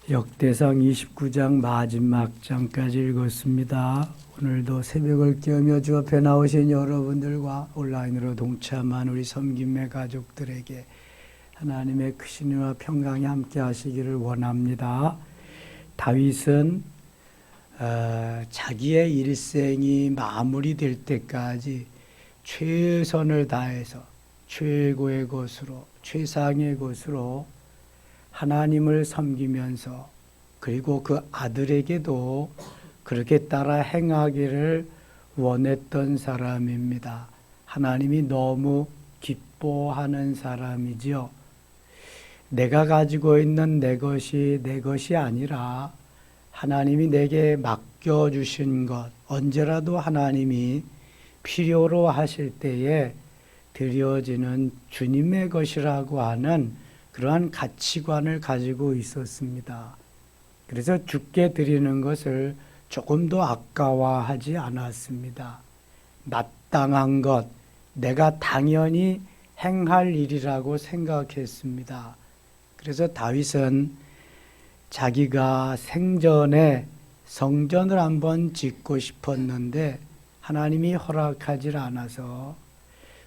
역대상 29장 마지막 장까지 읽었습니다. 오늘도 새벽을 깨우며 주 앞에 나오신 여러분들과 온라인으로 동참한 우리 섬김의 가족들에게 하나님의 크신 은혜와 평강이 함께 하시기를 원합니다. 다윗은 자기의 일생이 마무리될 때까지 최선을 다해서 최고의 것으로 최상의 것으로 하나님을 섬기면서 그리고 그 아들에게도 그렇게 따라 행하기를 원했던 사람입니다. 하나님이 너무 기뻐하는 사람이지요. 내가 가지고 있는 내 것이 내 것이 아니라 하나님이 내게 맡겨주신 것, 언제라도 하나님이 필요로 하실 때에 드려지는 주님의 것이라고 하는 그러한 가치관을 가지고 있었습니다. 그래서 주께 드리는 것을 조금도 아까워하지 않았습니다. 마땅한 것, 내가 당연히 행할 일이라고 생각했습니다. 그래서 다윗은 자기가 생전에 성전을 한번 짓고 싶었는데 하나님이 허락하지 않아서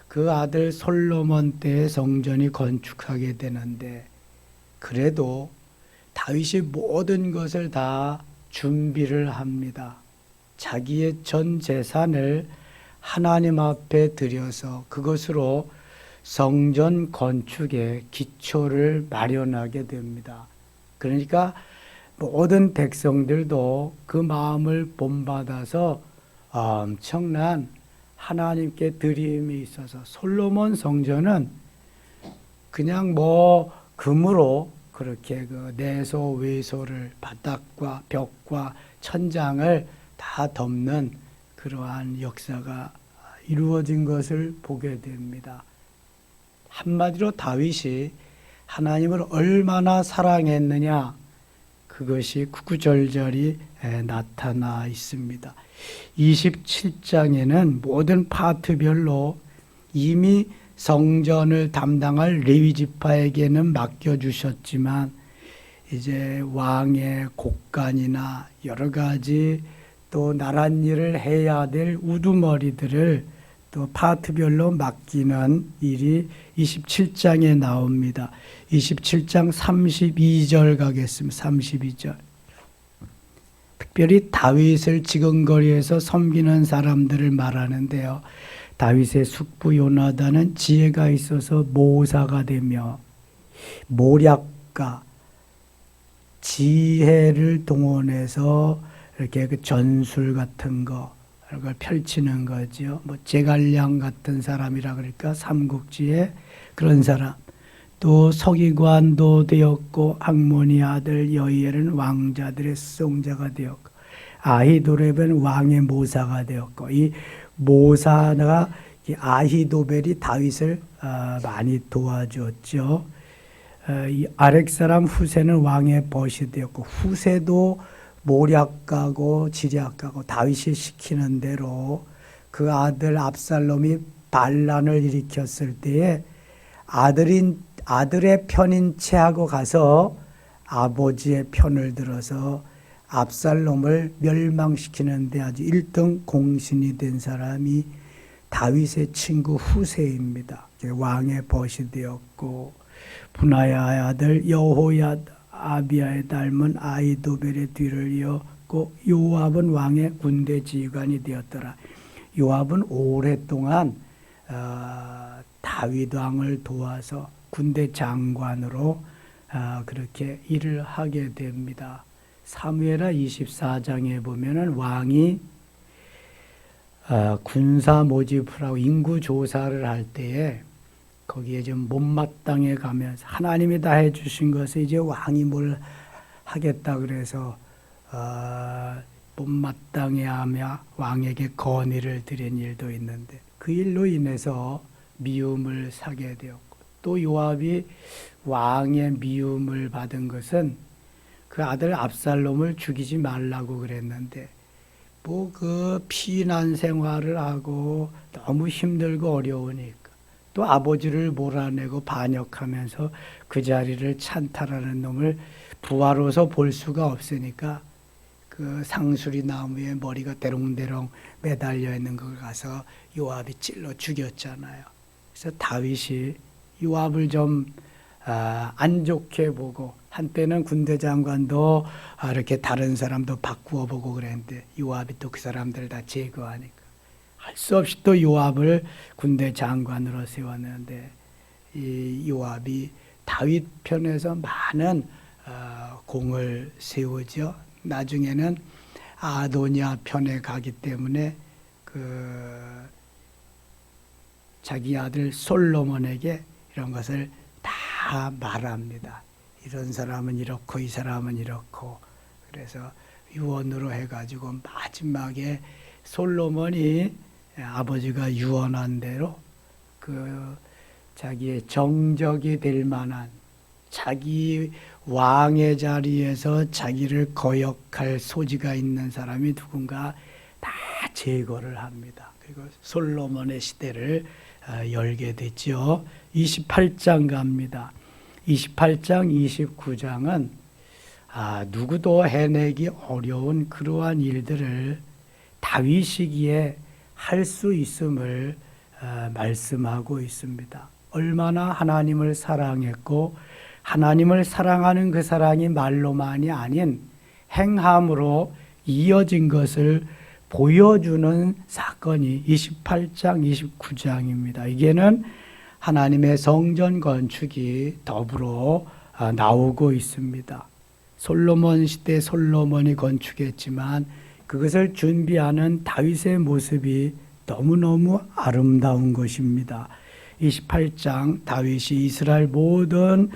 그 아들 솔로몬 때에 성전이 건축하게 되는데 그래도 다윗이 모든 것을 다 준비를 합니다. 자기의 전 재산을 하나님 앞에 드려서 그것으로 성전 건축의 기초를 마련하게 됩니다. 그러니까 모든 백성들도 그 마음을 본받아서 엄청난 하나님께 드림이 있어서 솔로몬 성전은 그냥 금으로 그렇게 그 내소 외소를 바닥과 벽과 천장을 다 덮는 그러한 역사가 이루어진 것을 보게 됩니다. 한마디로 다윗이 하나님을 얼마나 사랑했느냐, 그것이 구구절절히 나타나 있습니다. 27장에는 모든 파트별로 이미 성전을 담당할 레위 지파에게는 맡겨주셨지만 이제 왕의 곡간이나 여러 가지 또 나란 일을 해야 될 우두머리들을 또 파트별로 맡기는 일이 27장에 나옵니다. 27장 32절 가겠습니다. 32절. 특별히 다윗을 지근거리에서 섬기는 사람들을 말하는데요. 다윗의 숙부 요나단은 지혜가 있어서 모사가 되며 모략가, 지혜를 동원해서 이렇게 그 전술 같은 걸 펼치는 거죠. 제갈량 같은 사람이라 그럴까, 삼국지에 그런 사람. 또 서기관도 되었고 학몬이 아들 여이엘은 왕자들의 수송자가 되었고 아히도렙은 왕의 모사가 되었고 이 모사가 아히도벨이 다윗을 많이 도와줬죠. 이 아렉 사람 후세는 왕의 벗이 되었고 후세도 모략가고 지략가고 다윗이 시키는 대로 그 아들 압살롬이 반란을 일으켰을 때에 아들의 편인 채하고 가서 아버지의 편을 들어서 압살롬을 멸망시키는데 아주 1등 공신이 된 사람이 다윗의 친구 후세입니다. 왕의 벗이 되었고 분하야의 아들 여호야 아비야의 닮은 아히도벨의 뒤를 이었고 요압은 왕의 군대 지휘관이 되었더라. 요압은 오랫동안 다윗 왕을 도와서 군대 장관으로 그렇게 일을 하게 됩니다. 사무엘하 24장에 보면은 왕이 군사 모집을 하고 인구 조사를 할 때에 거기에 좀 못마땅해 가면서 하나님이 다 해주신 것을 이제 왕이 뭘 하겠다 그래서 못마땅해 하며 왕에게 건의를 드린 일도 있는데 그 일로 인해서 미움을 사게 되었고 또 요압이 왕의 미움을 받은 것은 그 아들 압살롬을 죽이지 말라고 그랬는데 그 피난 생활을 하고 너무 힘들고 어려우니까 또 아버지를 몰아내고 반역하면서 그 자리를 찬탈하는 놈을 부하로서 볼 수가 없으니까 그 상수리 나무에 머리가 대롱대롱 매달려 있는 걸 가서 요압이 찔러 죽였잖아요. 그래서 다윗이 요압을 좀 안 좋게 보고, 한때는 군대 장관도 이렇게 다른 사람도 바꾸어 보고 그랬는데 요압이 또 그 사람들 다 제거하니까 할 수 없이 또 요압을 군대 장관으로 세웠는데, 이 요압이 다윗 편에서 많은 공을 세우죠. 나중에는 아도니아 편에 가기 때문에 그 자기 아들 솔로몬에게 이런 것을 다 말합니다. 이런 사람은 이렇고 이 사람은 이렇고. 그래서 유언으로 해가지고 마지막에 솔로몬이 아버지가 유언한 대로 그 자기의 정적이 될 만한, 자기 왕의 자리에서 자기를 거역할 소지가 있는 사람이 누군가 다 제거를 합니다. 그리고 솔로몬의 시대를 열게 됐죠. 28장 갑니다. 28장, 29장은 누구도 해내기 어려운 그러한 일들을 다윗이기에 할 수 있음을 말씀하고 있습니다. 얼마나 하나님을 사랑했고, 하나님을 사랑하는 그 사랑이 말로만이 아닌 행함으로 이어진 것을 보여주는 사건이 28장, 29장입니다. 이게는 하나님의 성전 건축이 더불어 나오고 있습니다. 솔로몬 시대 솔로몬이 건축했지만 그것을 준비하는 다윗의 모습이 너무너무 아름다운 것입니다. 28장, 다윗이 이스라엘 모든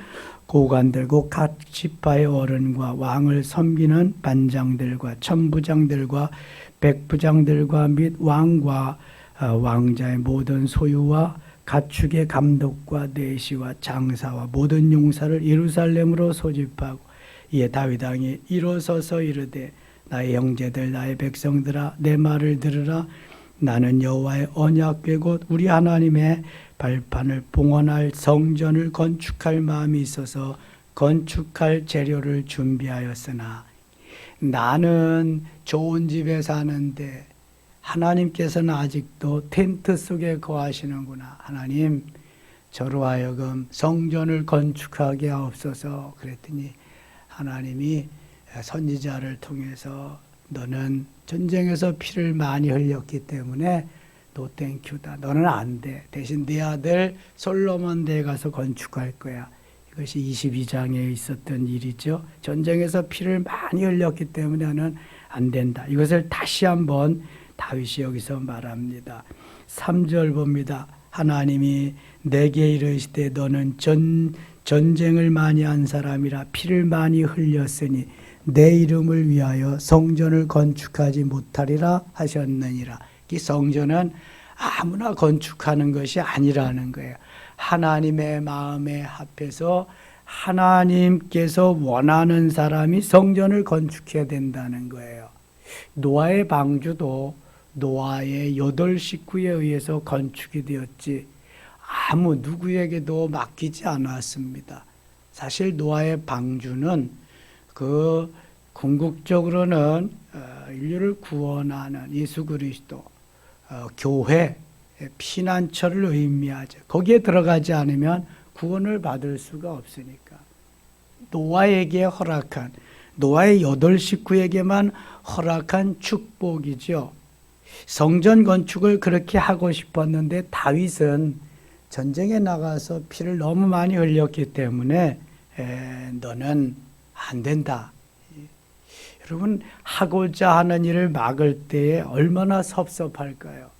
고관들과 각 지파의 어른과 왕을 섬기는 반장들과 천부장들과 백부장들과 및 왕과 왕자의 모든 소유와 가축의 감독과 내시와 장사와 모든 용사를 예루살렘으로 소집하고, 이에 다윗 왕이 일어서서 이르되, 나의 형제들, 나의 백성들아, 내 말을 들으라. 나는 여호와의 언약궤 곧 우리 하나님의 발판을 봉헌할 성전을 건축할 마음이 있어서 건축할 재료를 준비하였으나, 나는 좋은 집에 사는데 하나님께서는 아직도 텐트 속에 거하시는구나. 하나님, 저로 하여금 성전을 건축하게 하옵소서. 그랬더니 하나님이 선지자를 통해서 너는 전쟁에서 피를 많이 흘렸기 때문에 노 땡큐다. 너는 안 돼. 대신 네 아들 솔로몬 댁에 가서 건축할 거야. 이것이 22장에 있었던 일이죠. 전쟁에서 피를 많이 흘렸기 때문에 너는 안 된다. 이것을 다시 한번 다윗이 여기서 말합니다. 3절 봅니다. 하나님이 내게 이르시되 너는 전쟁을 많이 한 사람이라 피를 많이 흘렸으니 내 이름을 위하여 성전을 건축하지 못하리라 하셨느니라. 이 성전은 아무나 건축하는 것이 아니라는 거예요. 하나님의 마음에 합해서 하나님께서 원하는 사람이 성전을 건축해야 된다는 거예요. 노아의 방주도 노아의 8 식구에 의해서 건축이 되었지 아무 누구에게도 맡기지 않았습니다. 사실 노아의 방주는 그 궁극적으로는 인류를 구원하는 예수 그리스도 교회 피난처를 의미하죠. 거기에 들어가지 않으면 구원을 받을 수가 없으니까 노아에게 허락한, 노아의 8 식구에게만 허락한 축복이죠. 성전 건축을 그렇게 하고 싶었는데 다윗은 전쟁에 나가서 피를 너무 많이 흘렸기 때문에 너는 안 된다. 여러분, 하고자 하는 일을 막을 때에 얼마나 섭섭할까요?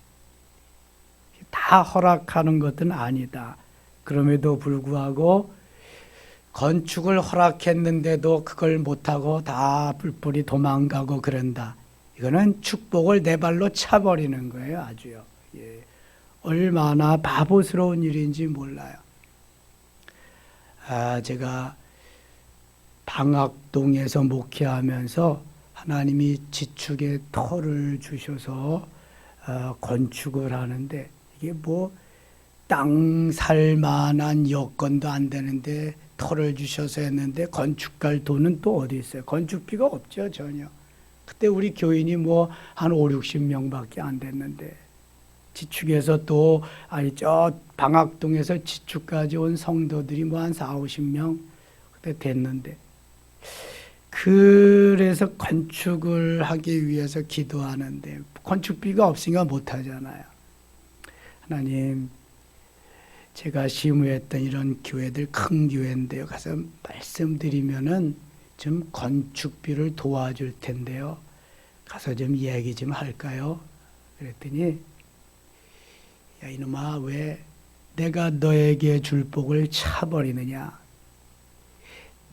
다 허락하는 것은 아니다. 그럼에도 불구하고 건축을 허락했는데도 그걸 못하고 다 뿔뿔이 도망가고 그런다. 이거는 축복을 내 발로 차버리는 거예요. 아주요. 예. 얼마나 바보스러운 일인지 몰라요. 제가 방학동에서 목회하면서 하나님이 지축의 터를 주셔서 건축을 하는데, 이게 뭐 땅 살 만한 여건도 안 되는데 터를 주셔서 했는데 건축할 돈은 또 어디 있어요? 건축비가 없죠, 전혀. 그때 우리 교인이 뭐 한 5, 60명밖에 안 됐는데 지축에서 또 아니 저 방학동에서 지축까지 온 성도들이 뭐 한 4, 50명 그때 됐는데 그래서 건축을 하기 위해서 기도하는데 건축비가 없으니까 못 하잖아요. 하나님, 제가 시무했던 이런 교회들 큰 교회인데요. 가서 말씀드리면은 좀 건축비를 도와줄 텐데요. 가서 좀 얘기 좀 할까요? 그랬더니 야 이놈아, 왜 내가 너에게 줄 복을 차버리느냐?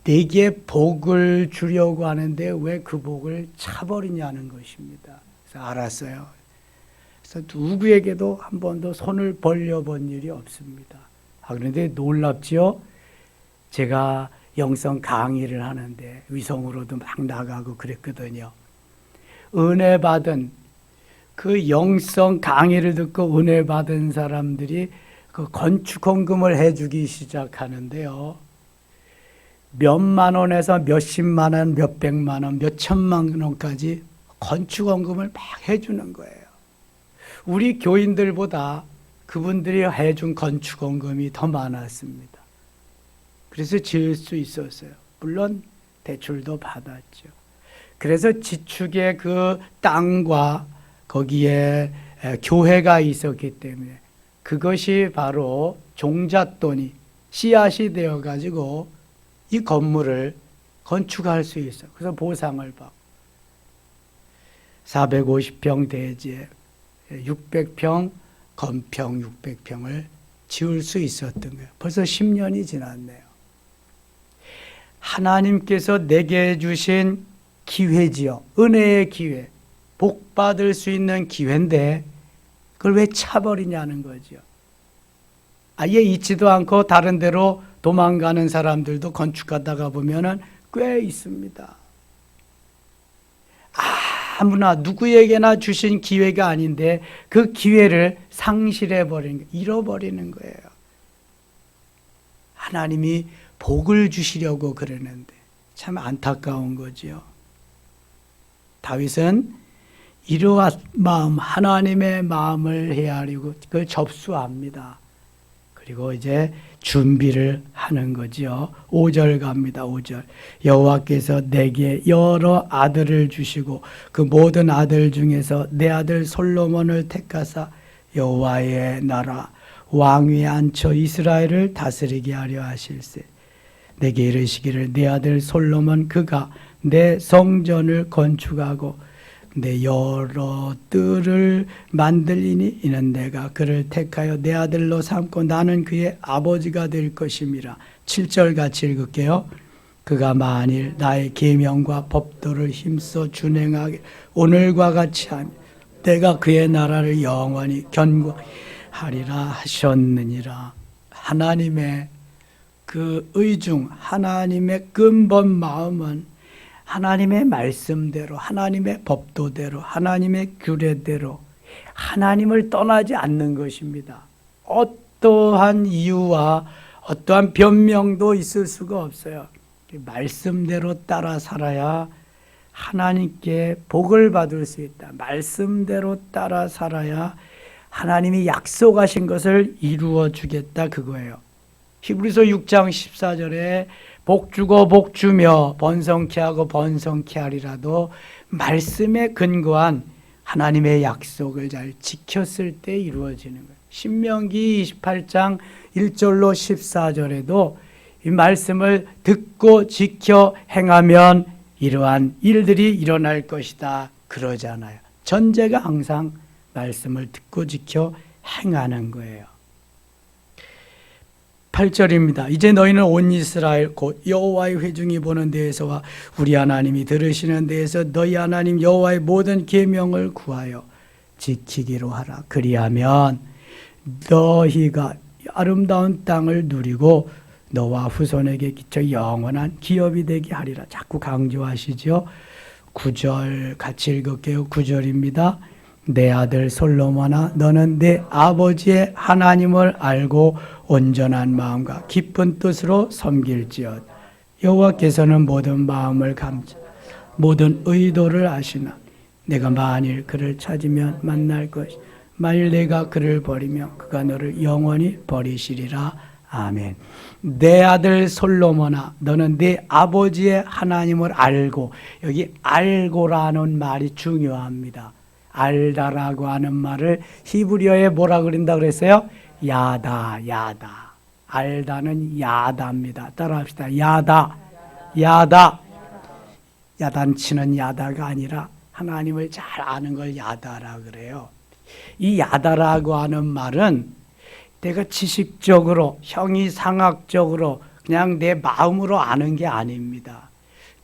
내게 복을 주려고 하는데 왜 그 복을 차버리냐는 것입니다. 그래서 알았어요. 그래서 누구에게도 한 번도 손을 벌려본 일이 없습니다. 그런데 놀랍지요? 제가 영성 강의를 하는데 위성으로도 막 나가고 그랬거든요. 은혜 받은 그 영성 강의를 듣고 은혜 받은 사람들이 그 건축 헌금을 해주기 시작하는데요. 몇만 원에서 몇십만 원, 몇백만 원, 몇천만 원까지 건축 헌금을 막 해주는 거예요. 우리 교인들보다 그분들이 해준 건축 헌금이 더 많았습니다. 그래서 지을 수 있었어요. 물론 대출도 받았죠. 그래서 지축의 그 땅과 거기에 교회가 있었기 때문에 그것이 바로 종잣돈이 씨앗이 되어가지고 이 건물을 건축할 수 있어요. 그래서 보상을 받고 450평 대지에 600평 건평 600평을 지을 수 있었던 거예요. 벌써 10년이 지났네요. 하나님께서 내게 주신 기회지요. 은혜의 기회, 복 받을 수 있는 기회인데 그걸 왜 차버리냐는 거죠. 아예 있지도 않고 다른 데로 도망가는 사람들도 건축하다가 보면은 꽤 있습니다. 아무나 누구에게나 주신 기회가 아닌데 그 기회를 상실해버리는 거예요. 잃어버리는 거예요. 하나님이 복을 주시려고 그러는데 참 안타까운 거지요. 다윗은 이러한 마음, 하나님의 마음을 헤아리고 그걸 접수합니다. 그리고 이제 준비를 하는 거지요. 5절 갑니다. 5절. 여호와께서 내게 여러 아들을 주시고 그 모든 아들 중에서 내 아들 솔로몬을 택하사 여호와의 나라 왕위에 앉혀 이스라엘을 다스리게 하려 하실세. 내게 이르시기를 내 아들 솔로몬 그가 내 성전을 건축하고 내 여러 뜰을 만들리니 이는 내가 그를 택하여 내 아들로 삼고 나는 그의 아버지가 될 것임이라. 7절 같이 읽을게요. 그가 만일 나의 계명과 법도를 힘써 준행하게 오늘과 같이 하면 내가 그의 나라를 영원히 견고하리라 하셨느니라. 하나님의 그 의중, 하나님의 근본 마음은 하나님의 말씀대로, 하나님의 법도대로, 하나님의 규례대로 하나님을 떠나지 않는 것입니다. 어떠한 이유와 어떠한 변명도 있을 수가 없어요. 말씀대로 따라 살아야 하나님께 복을 받을 수 있다. 말씀대로 따라 살아야 하나님이 약속하신 것을 이루어 주겠다 그거예요. 히브리서 6장 14절에 복 주고 복 주며 번성케 하고 번성케 하리라도 말씀에 근거한 하나님의 약속을 잘 지켰을 때 이루어지는 거예요. 신명기 28장 1절로 14절에도 이 말씀을 듣고 지켜 행하면 이러한 일들이 일어날 것이다 그러잖아요. 전제가 항상 말씀을 듣고 지켜 행하는 거예요. 8절입니다. 이제 너희는 온 이스라엘 곧 여호와의 회중이 보는 데에서와 우리 하나님이 들으시는 데에서 너희 하나님 여호와의 모든 계명을 구하여 지키기로 하라. 그리하면 너희가 아름다운 땅을 누리고 너와 후손에게 기쳐 영원한 기업이 되게 하리라. 자꾸 강조하시죠. 9절 같이 읽을게요. 9절입니다. 내 아들 솔로몬아, 너는 내 아버지의 하나님을 알고 온전한 마음과 기쁜 뜻으로 섬길지어다. 여호와께서는 모든 마음을 감찰, 모든 의도를 아시나 내가 만일 그를 찾으면 만날 것이, 만일 내가 그를 버리면 그가 너를 영원히 버리시리라. 아멘. 내 아들 솔로몬아, 너는 네 아버지의 하나님을 알고, 여기 알고라는 말이 중요합니다. 알다라고 하는 말을 히브리어에 뭐라 그린다 그랬어요? 야다. 알다는 야다입니다. 따라합시다. 야다. 야단치는 야다가 아니라 하나님을 잘 아는 걸 야다라 그래요. 이 야다라고 하는 말은 내가 지식적으로, 형이상학적으로 그냥 내 마음으로 아는 게 아닙니다.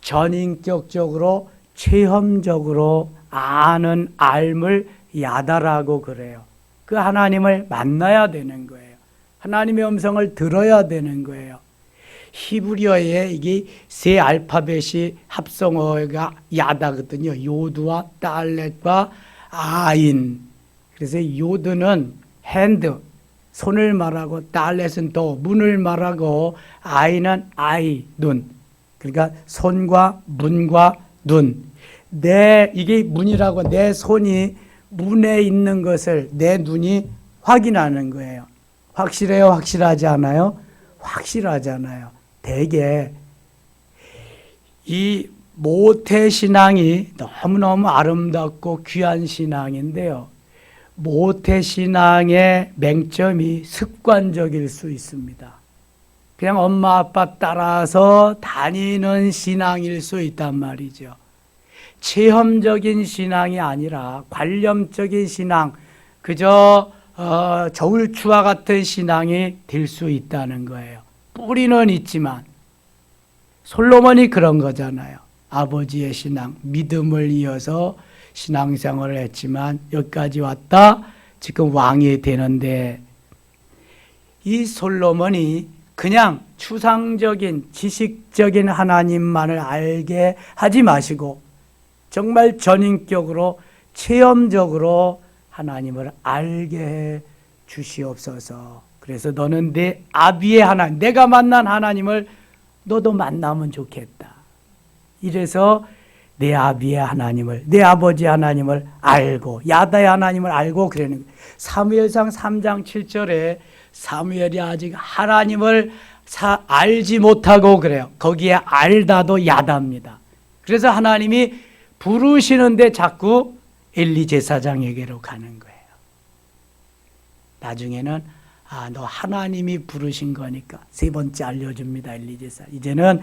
전인격적으로, 체험적으로 아는 알을 야다라고 그래요. 그 하나님을 만나야 되는 거예요. 하나님의 음성을 들어야 되는 거예요. 히브리어에 이게 세 알파벳이 합성어가 야다거든요. 요드와 달렛과 아인. 그래서 요드는 핸드, 손을 말하고, 달렛은 또 문을 말하고, 아이는 아이, 눈. 그러니까 손과 문과 눈. 이게 문이라고, 내 손이 문에 있는 것을 내 눈이 확인하는 거예요. 확실해요? 확실하지 않아요? 확실하잖아요. 대개 이 모태신앙이 너무너무 아름답고 귀한 신앙인데요. 모태신앙의 맹점이 습관적일 수 있습니다. 그냥 엄마 아빠 따라서 다니는 신앙일 수 있단 말이죠. 체험적인 신앙이 아니라 관념적인 신앙, 그저 저울추와 같은 신앙이 될 수 있다는 거예요. 뿌리는 있지만 솔로몬이 그런 거잖아요. 아버지의 신앙, 믿음을 이어서 신앙생활을 했지만 여기까지 왔다. 지금 왕이 되는데, 이 솔로몬이 그냥 추상적인 지식적인 하나님만을 알게 하지 마시고 정말 전인격으로 체험적으로 하나님을 알게 해 주시옵소서. 그래서 너는 내 아비의 하나님, 내가 만난 하나님을 너도 만나면 좋겠다. 이래서 내 아비의 하나님을, 내 아버지의 하나님을 알고, 야다의 하나님을 알고 그러는 거예요. 사무엘상 3장 7절에 사무엘이 아직 하나님을 알지 못하고 그래요. 거기에 알다도 야다입니다. 그래서 하나님이 부르시는데 자꾸 엘리 제사장에게로 가는 거예요. 나중에는 너 하나님이 부르신 거니까 세 번째 알려줍니다. 엘리 제사. 이제는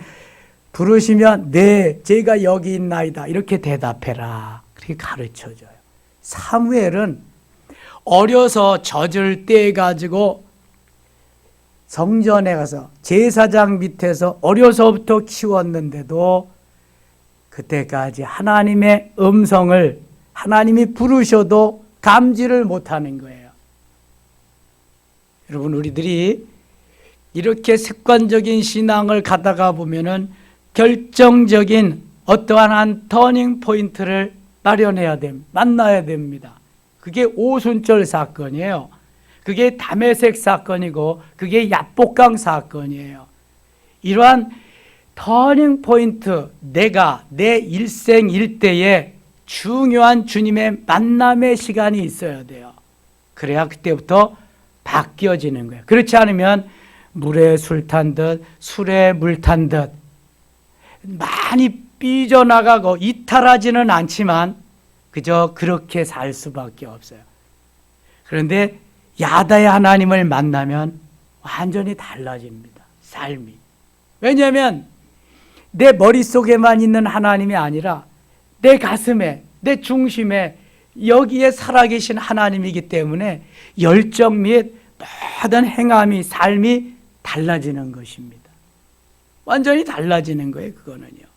부르시면 네, 제가 여기 있나이다. 이렇게 대답해라. 그렇게 가르쳐줘요. 사무엘은 어려서 젖을 떼가지고 성전에 가서 제사장 밑에서 어려서부터 키웠는데도 그때까지 하나님의 음성을 하나님이 부르셔도 감지를 못하는 거예요. 여러분, 우리들이 이렇게 습관적인 신앙을 가다가 보면은 결정적인 어떠한 한 터닝 포인트를 마련해야 됩니다. 만나야 됩니다. 그게 오순절 사건이에요. 그게 다메섹 사건이고 그게 야복강 사건이에요. 이러한 터닝 포인트, 내가 내 일생 일대에 중요한 주님의 만남의 시간이 있어야 돼요. 그래야 그때부터 바뀌어지는 거예요. 그렇지 않으면 물에 술 탄 듯, 술에 물 탄 듯 많이 삐져나가고 이탈하지는 않지만 그저 그렇게 살 수밖에 없어요. 그런데 야다의 하나님을 만나면 완전히 달라집니다. 삶이. 왜냐하면 내 머릿속에만 있는 하나님이 아니라 내 가슴에, 내 중심에 여기에 살아계신 하나님이기 때문에 열정 및 모든 행함이, 삶이 달라지는 것입니다. 완전히 달라지는 거예요. 그거는요.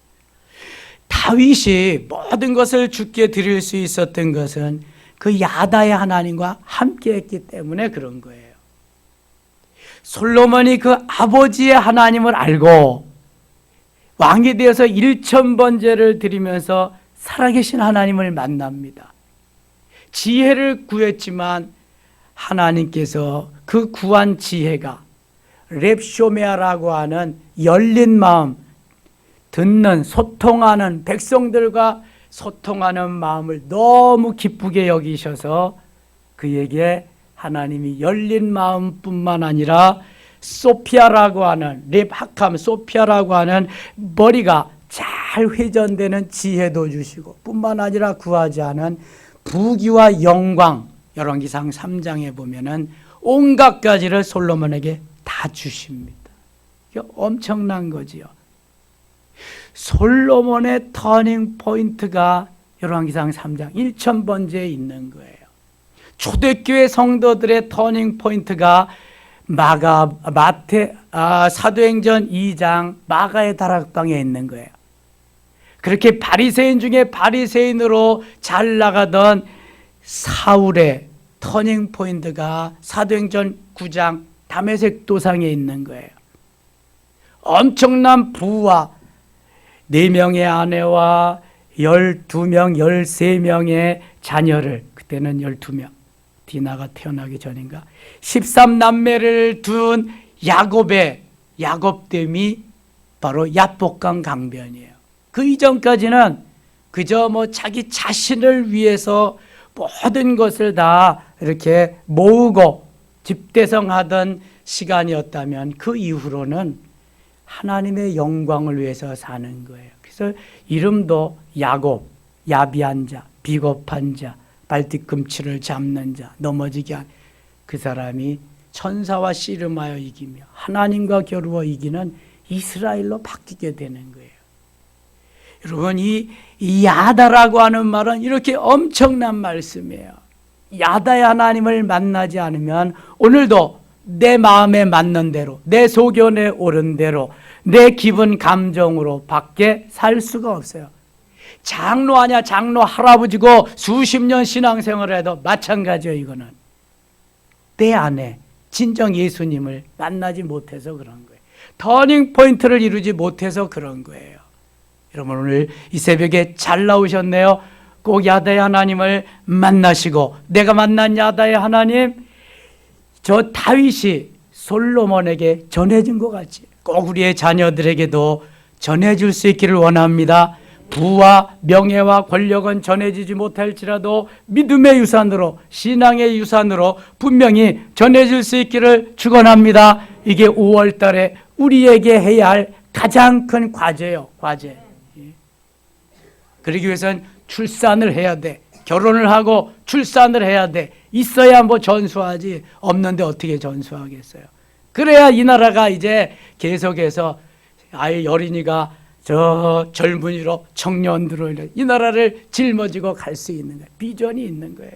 다윗이 모든 것을 주께 드릴 수 있었던 것은 그 야다의 하나님과 함께 했기 때문에 그런 거예요. 솔로몬이 그 아버지의 하나님을 알고 왕이 되어서 1000번제를 드리면서 살아계신 하나님을 만납니다. 지혜를 구했지만 하나님께서 그 구한 지혜가 렙쇼메아라고 하는 열린 마음, 듣는, 소통하는, 백성들과 소통하는 마음을 너무 기쁘게 여기셔서 그에게 하나님이 열린 마음뿐만 아니라 소피아라고 하는, 렙하캄 소피아라고 하는 머리가 잘 회전되는 지혜도 주시고 뿐만 아니라 구하지 않은 부귀와 영광, 열왕기상 3장에 보면은 온갖 가지를 솔로몬에게 다 주십니다. 이게 엄청난 거지요. 솔로몬의 터닝 포인트가 열왕기상 3장 1000번째에 있는 거예요. 초대교회 성도들의 터닝 포인트가 사도행전 2장 마가의 다락방에 있는 거예요. 그렇게 바리새인 중에 바리새인으로 잘 나가던 사울의 터닝 포인트가 사도행전 9장 다메섹 도상에 있는 거예요. 엄청난 부와 4명의 아내와 12명, 13명의 자녀를, 그때는 12명, 디나가 태어나기 전인가, 13남매를 둔 야곱됨이 바로 야복강 강변이에요. 그 이전까지는 그저 자기 자신을 위해서 모든 것을 다 이렇게 모으고 집대성하던 시간이었다면 그 이후로는 하나님의 영광을 위해서 사는 거예요. 그래서 이름도 야곱, 야비한 자, 비겁한 자, 발뒤꿈치를 잡는 자, 넘어지게 한 그 사람이 천사와 씨름하여 이기며 하나님과 겨루어 이기는 이스라엘로 바뀌게 되는 거예요. 여러분, 이 야다라고 하는 말은 이렇게 엄청난 말씀이에요. 야다의 하나님을 만나지 않으면 오늘도 내 마음에 맞는 대로, 내 소견에 옳은 대로, 내 기분 감정으로 밖에 살 수가 없어요. 장로 아니야, 장로 할아버지고 수십 년 신앙생활을 해도 마찬가지예요. 이거는 내 안에 진정 예수님을 만나지 못해서 그런 거예요. 터닝 포인트를 이루지 못해서 그런 거예요. 여러분, 오늘 이 새벽에 잘 나오셨네요. 꼭 야다의 하나님을 만나시고, 내가 만난 야다의 하나님, 저 다윗이 솔로몬에게 전해준 것 같이 꼭 우리의 자녀들에게도 전해줄 수 있기를 원합니다. 부와 명예와 권력은 전해지지 못할지라도 믿음의 유산으로, 신앙의 유산으로 분명히 전해질 수 있기를 축원합니다. 이게 5월 달에 우리에게 해야 할 가장 큰 과제예요. 과제. 그러기 위해서는 출산을 해야 돼. 결혼을 하고 출산을 해야 돼. 있어야 전수하지. 없는데 어떻게 전수하겠어요. 그래야 이 나라가 이제 계속해서 아예 어린이가 저 젊은이로 청년들로 이 나라를 짊어지고 갈 수 있는 거예요. 비전이 있는 거예요.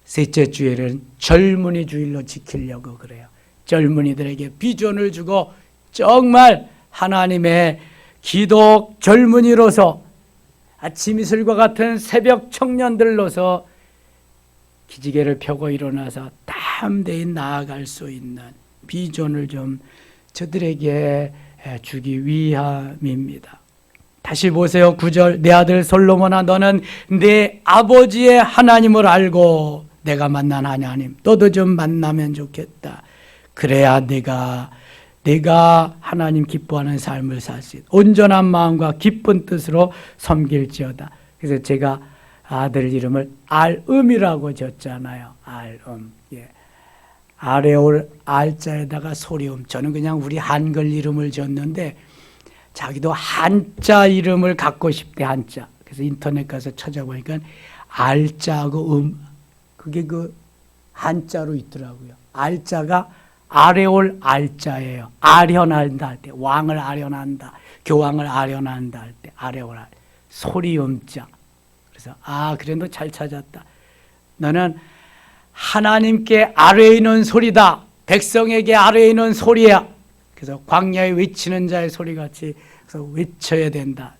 셋째 주일은 젊은이 주일로 지키려고 그래요. 젊은이들에게 비전을 주고 정말 하나님의 기독 젊은이로서 아침 이슬과 같은 새벽 청년들로서 기지개를 펴고 일어나서 담대히 나아갈 수 있는 비전을 좀 저들에게 주기 위함입니다. 다시 보세요. 9절, 내 아들 솔로몬아, 너는 내 아버지의 하나님을 알고 내가 만난 하나님 너도 좀 만나면 좋겠다. 그래야 내가 하나님 기뻐하는 삶을 살 수 있다. 온전한 마음과 기쁜 뜻으로 섬길지어다. 그래서 제가 아들 이름을 알음이라고 졌잖아요. 알음. 예. 아레올 알자에다가 소리음. 저는 그냥 우리 한글 이름을 졌는데 자기도 한자 이름을 갖고 싶대. 한자. 그래서 인터넷 가서 찾아보니까 알자하고 그게 그 한자로 있더라고요. 알자가 아레올 알자예요. 아련한다 할 때, 왕을 아련한다, 교황을 아련한다 할 때 아레올 알, 소리음자. 그래서 그래 너 잘 찾았다. 너는 하나님께 아뢰어 있는 소리다. 백성에게 아뢰어 있는 소리야. 그래서 광야에 외치는 자의 소리같이 그래서 외쳐야 된다.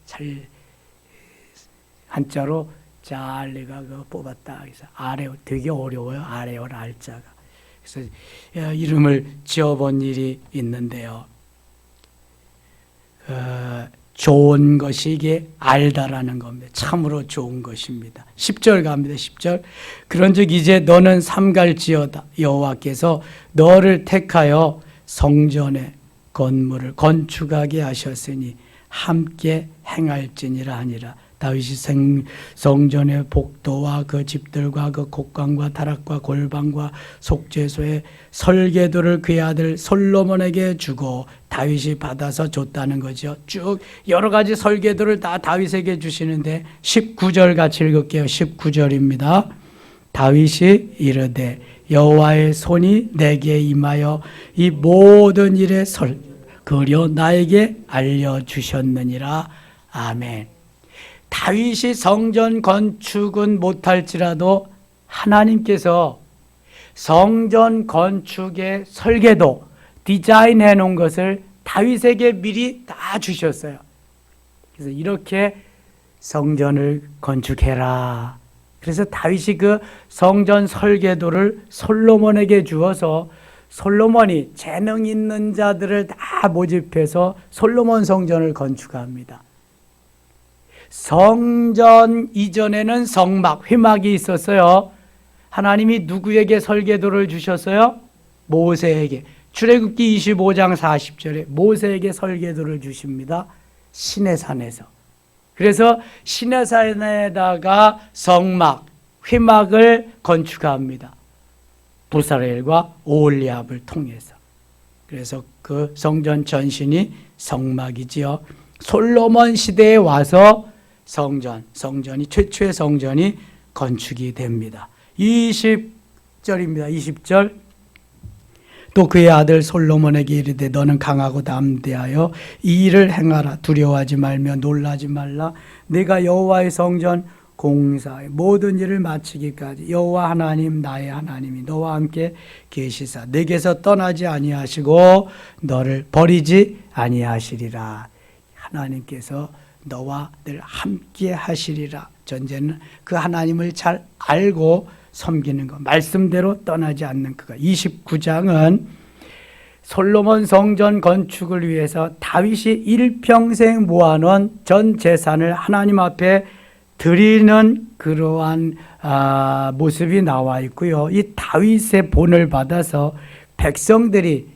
잘 한자로 잘 내가 그거 뽑았다. 그래서 아레올 되게 어려워요. 아레올 알자가. 그래서 이름을 지어본 일이 있는데요. 좋은 것이 이게 알다라는 겁니다. 참으로 좋은 것입니다. 10절 갑니다. 10절. 그런즉 이제 너는 삼갈지어다. 여호와께서 너를 택하여 성전의 건물을 건축하게 하셨으니 함께 행할지니라 하니라. 다윗이 성전의 복도와 그 집들과 그 곡관과 다락과 골방과 속죄소의 설계도를 그의 아들 솔로몬에게 주고 다윗이 받아서 줬다는 거죠. 쭉 여러 가지 설계도를 다 다윗에게 주시는데 19절 같이 읽을게요. 19절입니다. 다윗이 이르되 여호와의 손이 내게 임하여 이 모든 일에 그려 나에게 알려주셨느니라. 아멘. 다윗이 성전 건축은 못할지라도 하나님께서 성전 건축의 설계도, 디자인해 놓은 것을 다윗에게 미리 다 주셨어요. 그래서 이렇게 성전을 건축해라. 그래서 다윗이 그 성전 설계도를 솔로몬에게 주어서 솔로몬이 재능 있는 자들을 다 모집해서 솔로몬 성전을 건축합니다. 성전 이전에는 성막, 회막이 있었어요. 하나님이 누구에게 설계도를 주셨어요? 모세에게. 출애굽기 25장 40절에 모세에게 설계도를 주십니다. 시내산에서. 그래서 시내산에다가 성막, 회막을 건축합니다. 부사렐과 오홀리압을 통해서. 그래서 그 성전 전신이 성막이지요. 솔로몬 시대에 와서 성전이 최초의 성전이 건축이 됩니다. 20절입니다. 20절. 또 그의 아들 솔로몬에게 이르되 너는 강하고 담대하여 이 일을 행하라. 두려워하지 말며 놀라지 말라. 내가 여호와의 성전 공사의 모든 일을 마치기까지 여호와 하나님 나의 하나님이 너와 함께 계시사 내게서 떠나지 아니하시고 너를 버리지 아니하시리라. 하나님께서 너와 늘 함께 하시리라. 전제는 그 하나님을 잘 알고 섬기는 것, 말씀대로 떠나지 않는 그가. 29장은 솔로몬 성전 건축을 위해서 다윗이 일평생 모아놓은 전 재산을 하나님 앞에 드리는 그러한 모습이 나와 있고요. 이 다윗의 본을 받아서 백성들이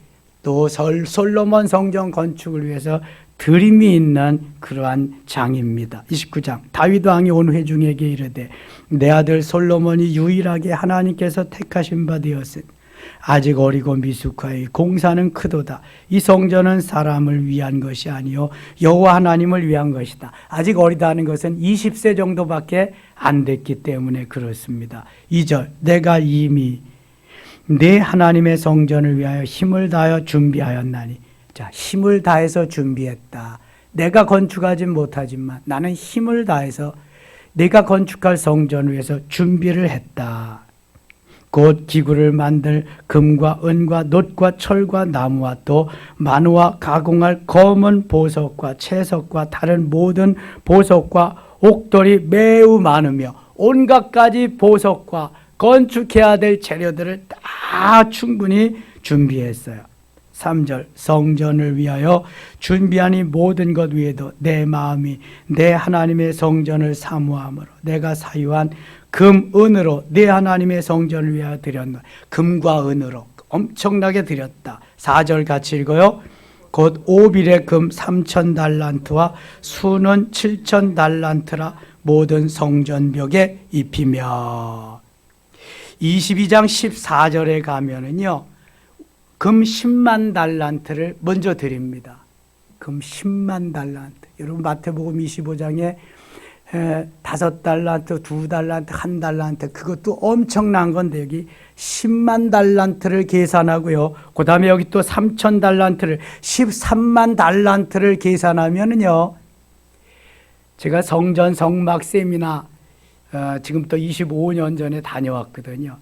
또 솔로몬 성전 건축을 위해서 드림이 있는 그러한 장입니다. 29장. 다윗 왕이 온 회중에게 이르되 내 아들 솔로몬이 유일하게 하나님께서 택하신 바 되었으니 아직 어리고 미숙하여 공사는 크도다. 이 성전은 사람을 위한 것이 아니요 여호와 하나님을 위한 것이다. 아직 어리다는 것은 20세 정도밖에 안 됐기 때문에 그렇습니다. 2절. 내가 이미 내 하나님의 성전을 위하여 힘을 다하여 준비하였나니. 자, 힘을 다해서 준비했다. 내가 건축하진 못하지만 나는 힘을 다해서 내가 건축할 성전을 위해서 준비를 했다. 곧 기구를 만들 금과 은과 놋과 철과 나무와 또 만우와 가공할 검은 보석과 채석과 다른 모든 보석과 옥돌이 매우 많으며 온갖 가지 보석과 건축해야 될 재료들을 다 충분히 준비했어요. 3절. 성전을 위하여 준비한 이 모든 것 위에도 내 마음이 내 하나님의 성전을 사모함으로 내가 사유한 금, 은으로 내 하나님의 성전을 위하여 드렸노라. 금과 은으로 엄청나게 드렸다. 4절 같이 읽어요. 곧 오빌의 금 3,000달란트와 수는 7,000달란트라 모든 성전벽에 입히며. 22장 14절에 가면은요, 금 10만 달란트를 먼저 드립니다. 금 10만 달란트. 여러분 마태복음 25장에 5달란트, 2달란트, 1달란트, 그것도 엄청난 건데 여기 10만 달란트를 계산하고요. 그 다음에 여기 또 3,000달란트를 13만 달란트를 계산하면은요, 제가 성전 성막 세미나 지금부터 25년 전에 다녀왔거든요.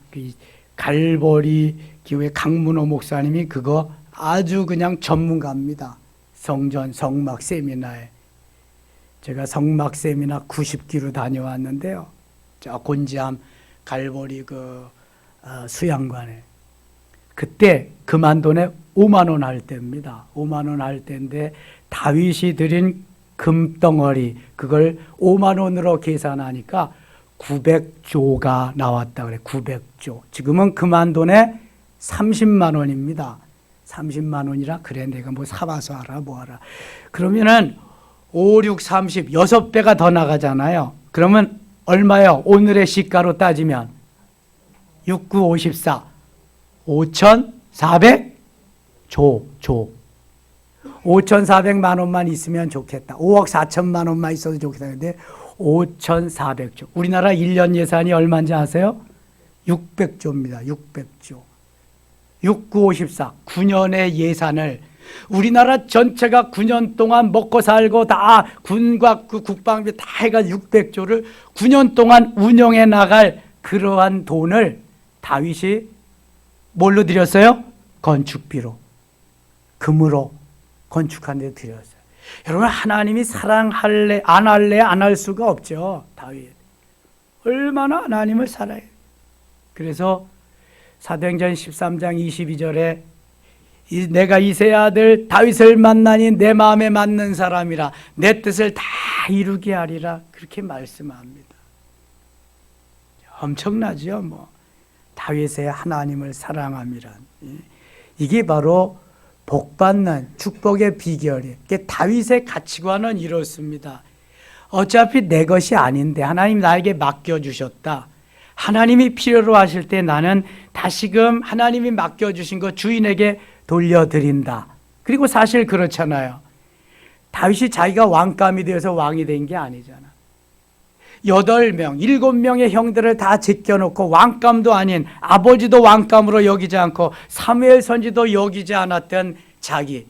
갈보리 교회 강문호 목사님이 그거 아주 그냥 전문가입니다. 성전 성막 세미나에. 제가 성막 세미나 90기로 다녀왔는데요. 저 곤지암 갈보리 수양관에. 그때 그만 돈에 5만 원 할 때입니다. 5만 원 할 때인데 다윗이 드린 금덩어리, 그걸 5만 원으로 계산하니까 900조가 나왔다 그래. 900조. 지금은 그만 돈에 30만 원입니다. 30만 원이라 그래 내가 뭐 사와서 하라 뭐 하라. 그러면은 5, 6, 30 6배가 더 나가잖아요. 그러면 얼마요? 오늘의 시가로 따지면 6, 9, 54 5,400 조. 5,400만 원만 있으면 좋겠다. 5억 4천만 원만 있어도 좋겠다. 근데 5,400조. 우리나라 1년 예산이 얼마인지 아세요? 600조입니다. 600조. 6, 9, 54. 9년의 예산을 우리나라 전체가 9년 동안 먹고 살고 다 군과 그 국방비 다 해가지고 600조를 9년 동안 운영해 나갈 그러한 돈을 다윗이 뭘로 드렸어요? 건축비로. 금으로 건축한 데 드렸어요. 여러분 하나님이 사랑할래 안 할 수가 없죠. 다윗 얼마나 하나님을 사랑해. 그래서 사도행전 13장 22절에 내가 이새의 아들 다윗을 만나니 내 마음에 맞는 사람이라 내 뜻을 다 이루게 하리라 그렇게 말씀합니다. 엄청나죠. 뭐 다윗의 하나님을 사랑함이란 이게 바로 복받는 축복의 비결이에요. 다윗의 가치관은 이렇습니다. 어차피 내 것이 아닌데 하나님 나에게 맡겨주셨다. 하나님이 필요로 하실 때 나는 다시금 하나님이 맡겨주신 것 주인에게 돌려드린다. 그리고 사실 그렇잖아요. 다윗이 자기가 왕감이 되어서 왕이 된 게 아니잖아. 8명, 7명의 형들을 다 제껴놓고 왕감도 아닌 아버지도 왕감으로 여기지 않고 사무엘 선지도 여기지 않았던 자기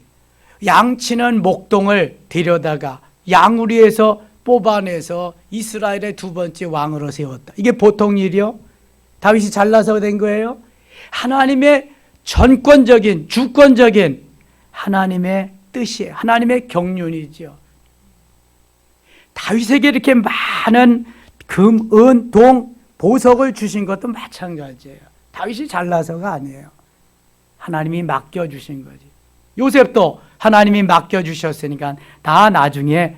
양치는 목동을 데려다가 양우리에서 뽑아내서 이스라엘의 2번째 왕으로 세웠다. 이게 보통 일이요? 다윗이 잘나서 된 거예요? 하나님의 전권적인 주권적인 하나님의 뜻이 하나님의 경륜이죠. 다윗에게 이렇게 많은 금, 은, 동, 보석을 주신 것도 마찬가지예요. 다윗이 잘나서가 아니에요. 하나님이 맡겨주신 거지. 요셉도 하나님이 맡겨주셨으니까 다 나중에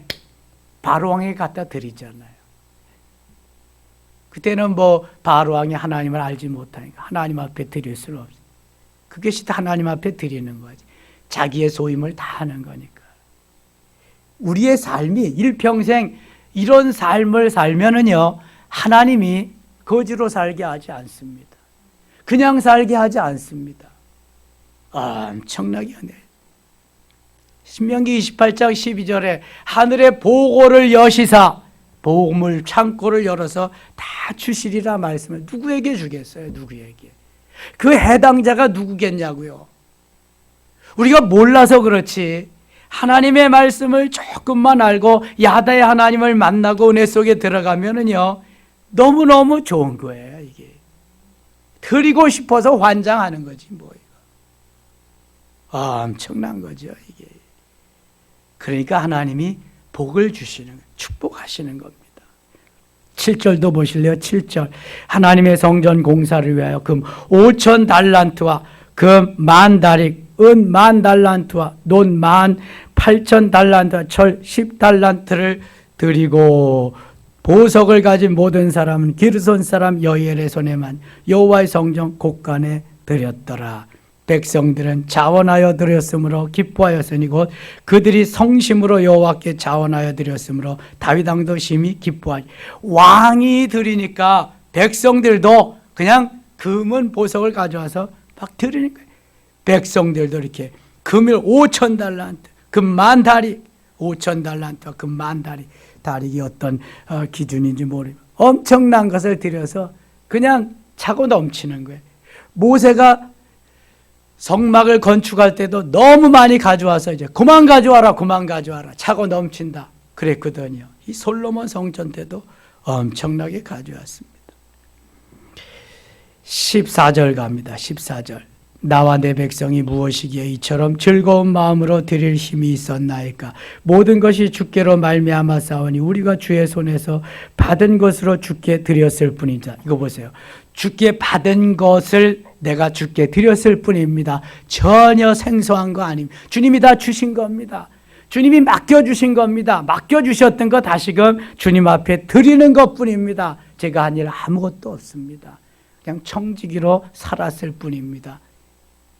바로왕에게 갖다 드리잖아요. 그때는 뭐 바로왕이 하나님을 알지 못하니까 하나님 앞에 드릴 수는 없어요. 그것이 다 하나님 앞에 드리는 거지. 자기의 소임을 다 하는 거니까. 우리의 삶이 일평생 이런 삶을 살면은요, 하나님이 거지로 살게 하지 않습니다. 그냥 살게 하지 않습니다. 엄청나게 하네. 신명기 28장 12절에 하늘의 보고를 여시사 보물 창고를 열어서 다 주시리라 말씀을 누구에게 주겠어요? 누구에게? 그 해당자가 누구겠냐고요? 우리가 몰라서 그렇지 하나님의 말씀을 조금만 알고 야다의 하나님을 만나고 은혜 속에 들어가면은요 너무너무 좋은 거예요. 이게 드리고 싶어서 환장하는 거지 뭐예요. 엄청난 거죠 이게. 그러니까 하나님이 복을 주시는 거예요. 축복하시는 겁니다. 7절도 보실래요? 7절 하나님의 성전 공사를 위하여 금 5천 달란트와 금 10,000다릭 은 10,000달란트와 논 18,000달란트와 철 10달란트를 드리고 보석을 가진 모든 사람은 기르손 사람 여이엘의 손에만 여호와의 성전 곳간에 드렸더라. 백성들은 자원하여 드렸으므로 기뻐하였으니 곧 그들이 성심으로 여호와께 자원하여 드렸으므로 다윗 왕도 심히 기뻐하니 왕이 드리니까 백성들도 그냥 금은 보석을 가져와서 막 드리는 거예요. 백성들도 이렇게 금을 5,000달란트, 금 10,000다릭, 5,000달란트와 금 10,000다릭, 다릭이 어떤 기준인지 모르고 엄청난 것을 드려서 그냥 차고 넘치는 거예요. 모세가 성막을 건축할 때도 너무 많이 가져와서 이제 그만 가져와라 차고 넘친다 그랬거든요. 이 솔로몬 성전 때도 엄청나게 가져왔습니다. 14절 갑니다. 14절 나와 내 백성이 무엇이기에 이처럼 즐거운 마음으로 드릴 힘이 있었나이까. 모든 것이 주께로 말미암아 싸우니 우리가 주의 손에서 받은 것으로 주께 드렸을 뿐이다. 이거 보세요. 주께 받은 것을 내가 주께 드렸을 뿐입니다. 전혀 생소한 거 아닙니다. 주님이 다 주신 겁니다. 주님이 맡겨주신 겁니다. 맡겨주셨던 거 다시금 주님 앞에 드리는 것뿐입니다. 제가 한 일 아무것도 없습니다. 그냥 청지기로 살았을 뿐입니다.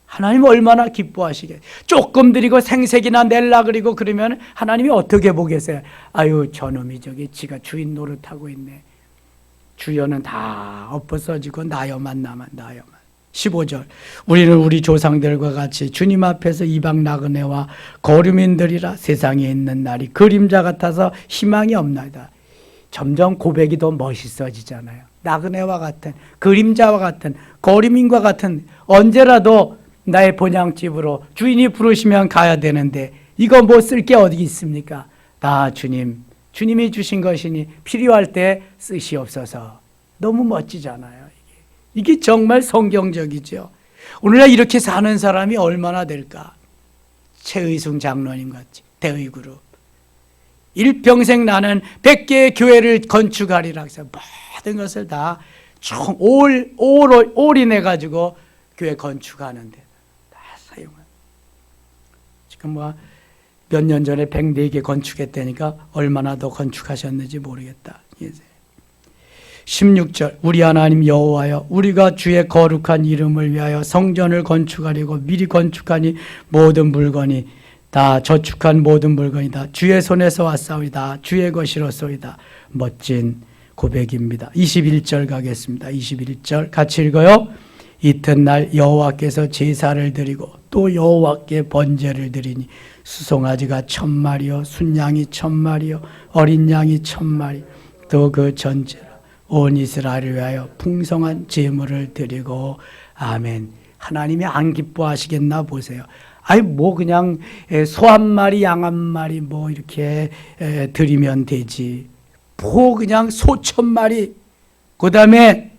하나님 얼마나 기뻐하시겠어요. 조금 드리고 생색이나 낼라 그리고 그러면 하나님이 어떻게 보겠어요. 아유, 저놈이 저기 지가 주인 노릇하고 있네. 주여는 다 엎어서지고 나여만 남아, 나여만. 15절, 우리는 우리 조상들과 같이 주님 앞에서 이방 나그네와 거류민들이라 세상에 있는 날이 그림자 같아서 희망이 없나이다. 점점 고백이 더 멋있어지잖아요. 나그네와 같은, 그림자와 같은, 거류민과 같은, 언제라도 나의 본향집으로 주인이 부르시면 가야 되는데 이거 뭐 쓸 게 어디 있습니까? 다 주님이 주신 것이니 필요할 때 쓰시옵소서. 너무 멋지잖아요. 이게 정말 성경적이죠. 오늘날 이렇게 사는 사람이 얼마나 될까? 최의순 장로님 같이 대의그룹. 일평생 나는 100개의 교회를 건축하리라 해서 모든 것을 다 총 올인해가지고 교회 건축하는데 다 사용한. 지금 뭐 몇 년 전에 104개 건축했다니까 얼마나 더 건축하셨는지 모르겠다. 16절, 우리 하나님 여호와여, 우리가 주의 거룩한 이름을 위하여 성전을 건축하려고 미리 건축하니 모든 물건이 다 저축한 모든 물건이 다 주의 손에서 왔사오이다. 주의 것이로소이다. 멋진 고백입니다. 21절 가겠습니다. 21절 같이 읽어요. 이튿날 여호와께서 제사를 드리고 또 여호와께 번제를 드리니 수송아지가 1000마리요 순양이 1000마리요 어린 양이 1000마리 또 그 전제로 온 이스라엘을 위하여 풍성한 제물을 드리고 아멘. 하나님이 안 기뻐하시겠나 보세요. 아니 뭐 그냥 소 한 마리 양 한 마리 뭐 이렇게 드리면 되지. 뭐 그냥 소 1000마리 그 다음에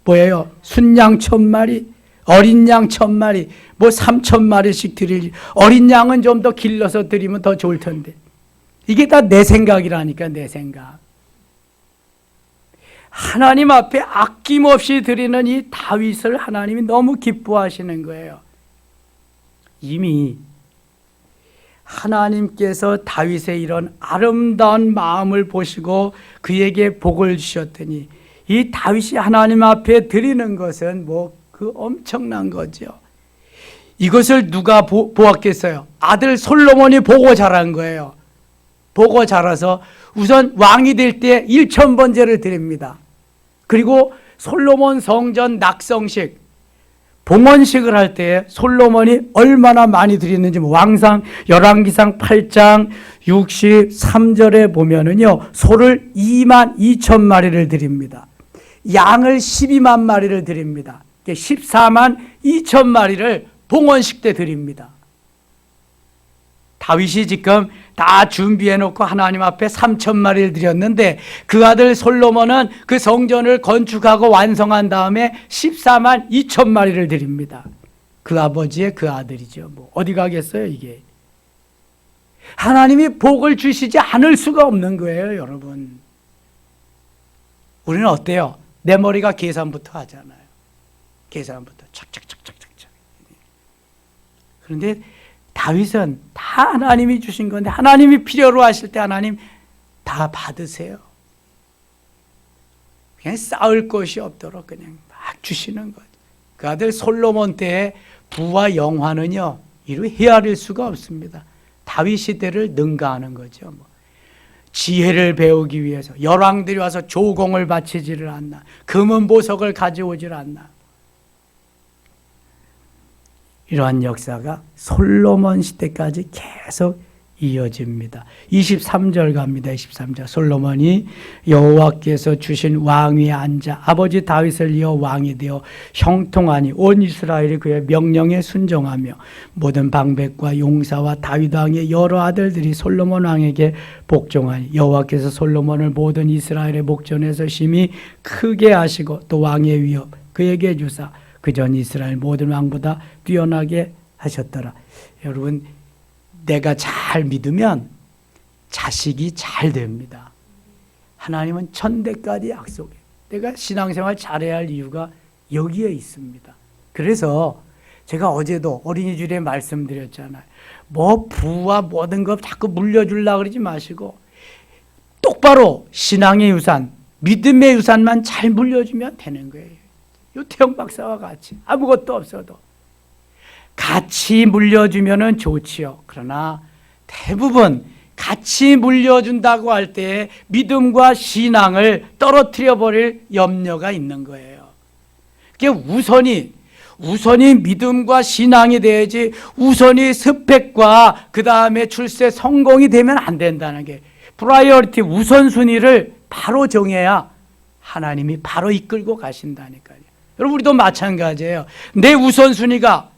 뭐예요? 순양 1000마리 어린 양 1000마리 뭐 3000마리씩 드릴. 어린 양은 좀 더 길러서 드리면 더 좋을 텐데 이게 다 내 생각이라니까. 내 생각. 하나님 앞에 아낌없이 드리는 이 다윗을 하나님이 너무 기뻐하시는 거예요. 이미 하나님께서 다윗의 이런 아름다운 마음을 보시고 그에게 복을 주셨더니 이 다윗이 하나님 앞에 드리는 것은 뭐 그 엄청난 거죠. 이것을 누가 보았겠어요? 아들 솔로몬이 보고 자란 거예요. 보고 자라서 우선 왕이 될 때 1000번제를 드립니다. 그리고 솔로몬 성전 낙성식, 봉헌식을 할 때 솔로몬이 얼마나 많이 드렸는지 왕상 열왕기상 8장 63절에 보면은요, 소를 22,000마리를 드립니다. 양을 12만 마리를 드립니다. 142,200,000마리를 봉헌식 때 드립니다. 다윗이 지금 다 준비해 놓고 하나님 앞에 3,000마리를 드렸는데 그 아들 솔로몬은 그 성전을 건축하고 완성한 다음에 142,000마리를 드립니다. 그 아버지의 그 아들이죠. 뭐 어디 가겠어요 이게. 하나님이 복을 주시지 않을 수가 없는 거예요, 여러분. 우리는 어때요? 내 머리가 계산부터 하잖아요. 계산부터 착착착착착착. 그런데 다윗은 다 하나님이 주신 건데 하나님이 필요로 하실 때 하나님 다 받으세요. 그냥 쌓을 것이 없도록 그냥 막 주시는 거죠. 그 아들 솔로몬 때의 부와 영화는요, 이루 헤아릴 수가 없습니다. 다윗 시대를 능가하는 거죠. 뭐. 지혜를 배우기 위해서 열왕들이 와서 조공을 바치지를 않나, 금은 보석을 가져오질 않나. 이러한 역사가 솔로몬 시대까지 계속 이어집니다. 23절 갑니다. 23절. 솔로몬이 여호와께서 주신 왕위에 앉아 아버지 다윗을 이어 왕이 되어 형통하니 온 이스라엘이 그의 명령에 순종하며 모든 방백과 용사와 다윗 왕의 여러 아들들이 솔로몬 왕에게 복종하니 여호와께서 솔로몬을 모든 이스라엘의 목전에서 심히 크게 하시고 또 왕의 위업 그에게 주사 그전 이스라엘 모든 왕보다 뛰어나게 하셨더라. 여러분, 내가 잘 믿으면 자식이 잘 됩니다. 하나님은 천대까지 약속해요. 내가 신앙생활 잘해야 할 이유가 여기에 있습니다. 그래서 제가 어제도 어린이주일에 말씀드렸잖아요. 뭐 부와 모든 것 자꾸 물려주려고 그러지 마시고 똑바로 신앙의 유산, 믿음의 유산만 잘 물려주면 되는 거예요. 유태영 박사와 같이 아무것도 없어도 같이 물려주면 좋지요. 그러나 대부분 같이 물려준다고 할 때 믿음과 신앙을 떨어뜨려 버릴 염려가 있는 거예요. 그게 우선이 믿음과 신앙이 돼야지 우선이 스펙과 그 다음에 출세 성공이 되면 안 된다는 게 프라이어리티 우선순위를 바로 정해야 하나님이 바로 이끌고 가신다니까요. 여러분 우리도 마찬가지예요. 내 우선순위가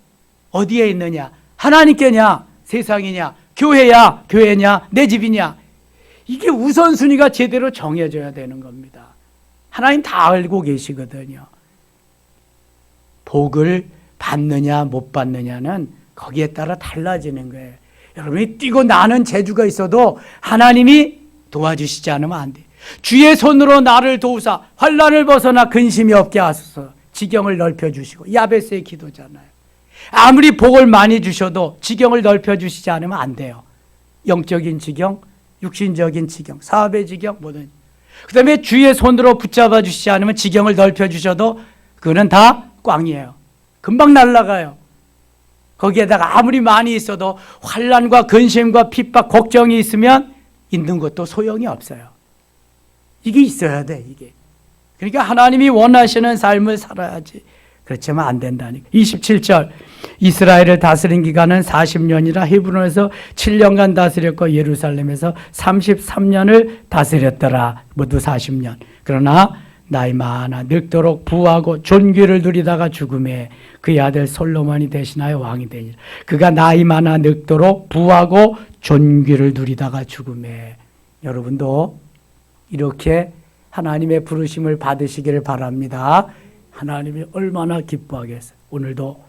어디에 있느냐? 하나님께냐? 세상이냐? 교회냐? 내 집이냐? 이게 우선순위가 제대로 정해져야 되는 겁니다. 하나님 다 알고 계시거든요. 복을 받느냐 못 받느냐는 거기에 따라 달라지는 거예요. 여러분이 뛰고 나는 재주가 있어도 하나님이 도와주시지 않으면 안 돼요. 주의 손으로 나를 도우사 환난을 벗어나 근심이 없게 하소서. 지경을 넓혀주시고 야베스의 기도잖아요. 아무리 복을 많이 주셔도 지경을 넓혀주시지 않으면 안 돼요. 영적인 지경, 육신적인 지경, 사업의 지경, 뭐든. 그 다음에 주의 손으로 붙잡아 주시지 않으면 지경을 넓혀주셔도 그거는 다 꽝이에요. 금방 날아가요. 거기에다가 아무리 많이 있어도 환난과 근심과 핍박, 걱정이 있으면 있는 것도 소용이 없어요. 이게 있어야 돼, 이게. 그러니까 하나님이 원하시는 삶을 살아야지. 그렇지만 안 된다니까. 27절 이스라엘을 다스린 기간은 40년이라 헤브론에서 7년간 다스렸고 예루살렘에서 33년을 다스렸더라. 모두 40년. 그러나 나이 많아 늙도록 부하고 존귀를 누리다가 죽음에 그의 아들 솔로몬이 대신하여 왕이 되니라. 그가 나이 많아 늙도록 부하고 존귀를 누리다가 죽음에. 여러분도 이렇게 하나님의 부르심을 받으시기를 바랍니다. 하나님이 얼마나 기뻐하겠어요. 오늘도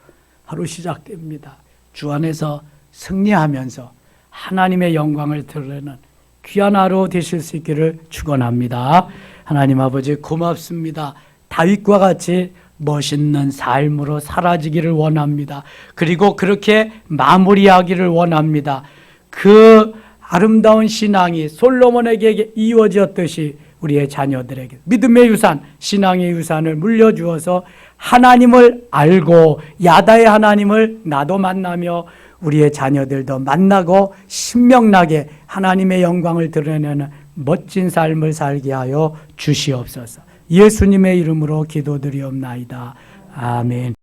하루 시작됩니다. 주 안에서 승리하면서 하나님의 영광을 드러내는 귀한 하루 되실 수 있기를 축원합니다. 하나님 아버지 고맙습니다. 다윗과 같이 멋있는 삶으로 사라지기를 원합니다. 그리고 그렇게 마무리하기를 원합니다. 그 아름다운 신앙이 솔로몬에게 이루어졌듯이 우리의 자녀들에게 믿음의 유산, 신앙의 유산을 물려주어서 하나님을 알고 야다의 하나님을 나도 만나며 우리의 자녀들도 만나고 신명나게 하나님의 영광을 드러내는 멋진 삶을 살게 하여 주시옵소서. 예수님의 이름으로 기도드리옵나이다. 아멘.